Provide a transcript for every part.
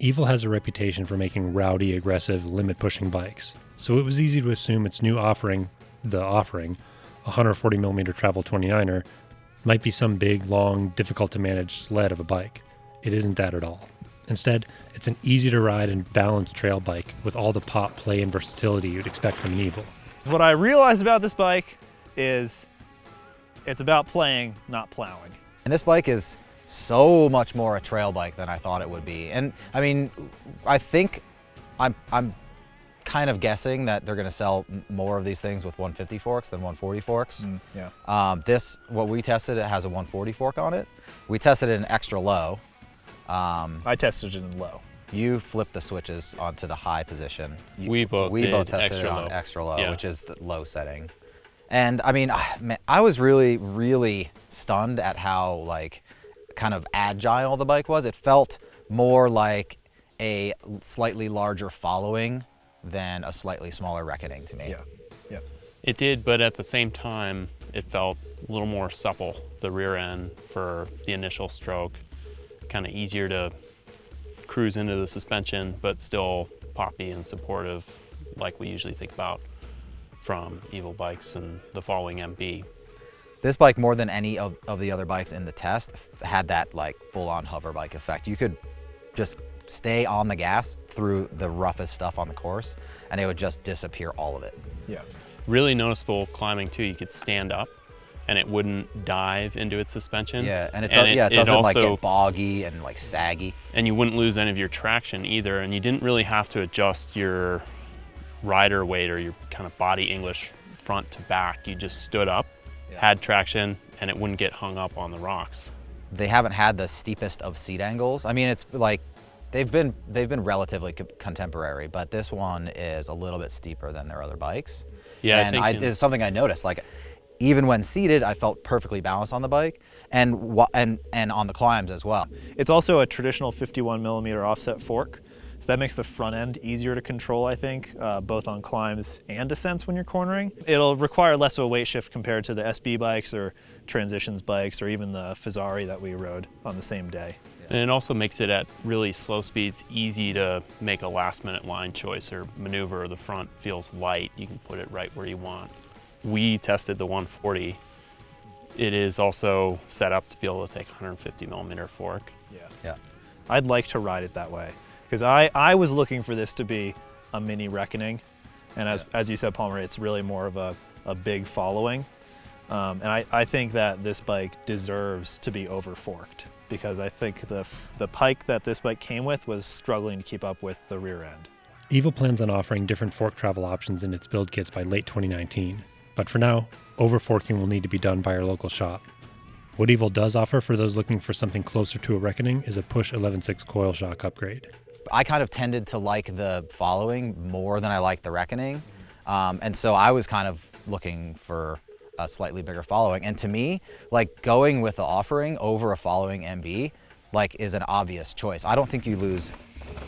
Evil has a reputation for making rowdy, aggressive, limit-pushing bikes, so it was easy to assume its new offering, a 140mm travel 29er, might be some big, long, difficult-to-manage sled of a bike. It isn't that at all. Instead, it's an easy-to-ride and balanced trail bike with all the pop, play, and versatility you'd expect from an Evil. What I realized about this bike is it's about playing, not plowing. And this bike is so much more a trail bike than I thought it would be. And I mean, I think I'm kind of guessing that they're gonna sell more of these things with 150 forks than 140 forks. What we tested, it has a 140 fork on it. We tested it in extra low. I tested it in low. You flipped the switches onto the high position. We both tested it on extra low, which is the low setting. And I mean, I was really, really stunned at how like kind of agile the bike was. It felt more like a slightly larger following than a slightly smaller reckoning to me. Yeah. It did, but at the same time, it felt a little more supple, the rear end for the initial stroke. Kind of easier to cruise into the suspension, but still poppy and supportive like we usually think about from Evil bikes and the following MB. This bike, more than any of the other bikes in the test, had that like full-on hover bike effect. You could just stay on the gas through the roughest stuff on the course and it would just disappear, all of it. Yeah. Really noticeable climbing too. You could stand up and it wouldn't dive into its suspension. Yeah, and it doesn't also, like get boggy and like saggy. And you wouldn't lose any of your traction either, and you didn't really have to adjust your rider weight or your kind of body English front to back. You just stood up, had traction, and it wouldn't get hung up on the rocks. They haven't had the steepest of seat angles. I mean, it's like they've been relatively contemporary, but this one is a little bit steeper than their other bikes. Yeah, and it's something I noticed. Like, even when seated, I felt perfectly balanced on the bike, and on the climbs as well. It's also a traditional 51mm offset fork, so that makes the front end easier to control, I think, both on climbs and descents when you're cornering. It'll require less of a weight shift compared to the SB bikes or Transitions bikes or even the Fazari that we rode on the same day. And it also makes it at really slow speeds easy to make a last-minute line choice or maneuver. The front feels light. You can put it right where you want. We tested the 140. It is also set up to be able to take 150mm fork. Yeah. I'd like to ride it that way because I was looking for this to be a mini reckoning, and as you said, Palmer, it's really more of a big following. And I think that this bike deserves to be over forked because I think the pike that this bike came with was struggling to keep up with the rear end. Evil plans on offering different fork travel options in its build kits by late 2019. But for now, over-forking will need to be done by our local shop. What Evil does offer for those looking for something closer to a reckoning is a push 11.6 coil shock upgrade. I kind of tended to like the following more than I liked the reckoning. And so I was kind of looking for a slightly bigger following. And to me, like going with the offering over a following MB, like is an obvious choice. I don't think you lose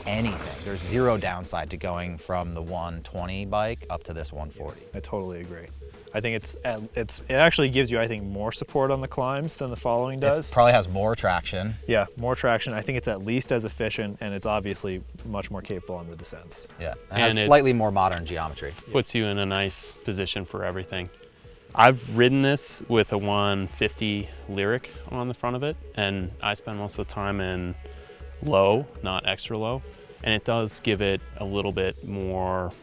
anything. There's zero downside to going from the 120 bike up to this 140. I totally agree. I think it actually gives you, I think, more support on the climbs than the following does. It probably has more traction. Yeah, more traction. I think it's at least as efficient, and it's obviously much more capable on the descents. Yeah, it has slightly more modern geometry. Puts you in a nice position for everything. I've ridden this with a 150 Lyric on the front of it, and I spend most of the time in low, not extra low, and it does give it a little bit more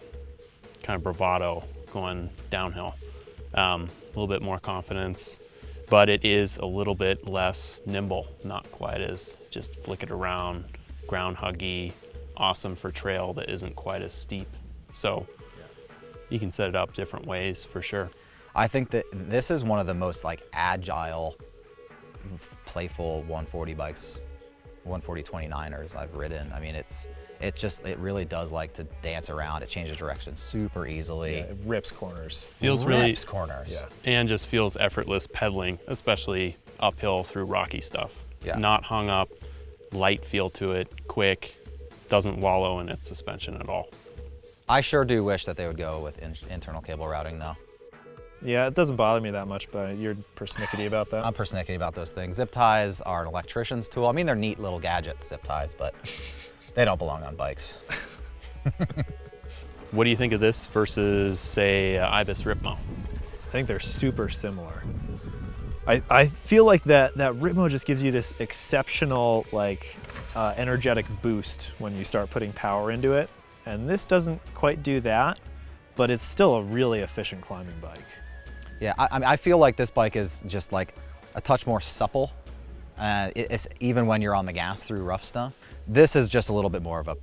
kind of bravado going downhill. A little bit more confidence, but it is a little bit less nimble, not quite as just flick it around, ground huggy, awesome for trail that isn't quite as steep. So you can set it up different ways for sure. I think that this is one of the most like agile, playful 140 bikes, 140 29ers I've ridden. I mean, it really does like to dance around. It changes direction super easily. Yeah, it rips corners. Rips corners. Yeah. And just feels effortless pedaling, especially uphill through rocky stuff. Yeah. Not hung up, light feel to it, quick, doesn't wallow in its suspension at all. I sure do wish that they would go with internal cable routing though. Yeah, it doesn't bother me that much, but you're persnickety about that. I'm persnickety about those things. Zip ties are an electrician's tool. I mean, they're neat little gadgets, zip ties, but They don't belong on bikes. What do you think of this versus, say, Ibis Ripmo? I think they're super similar. I feel like that Ripmo just gives you this exceptional energetic boost when you start putting power into it, and this doesn't quite do that, but it's still a really efficient climbing bike. Yeah, I feel like this bike is just like a touch more supple. It's even when you're on the gas through rough stuff. This is just a little bit more of a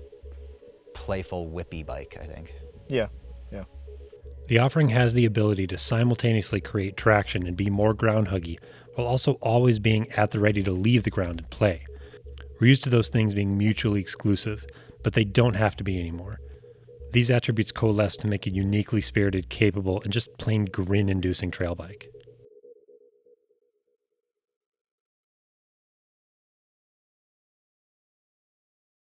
playful whippy bike, I think. Yeah. The offering has the ability to simultaneously create traction and be more ground huggy, while also always being at the ready to leave the ground and play. We're used to those things being mutually exclusive, but they don't have to be anymore. These attributes coalesce to make a uniquely spirited, capable, and just plain grin-inducing trail bike.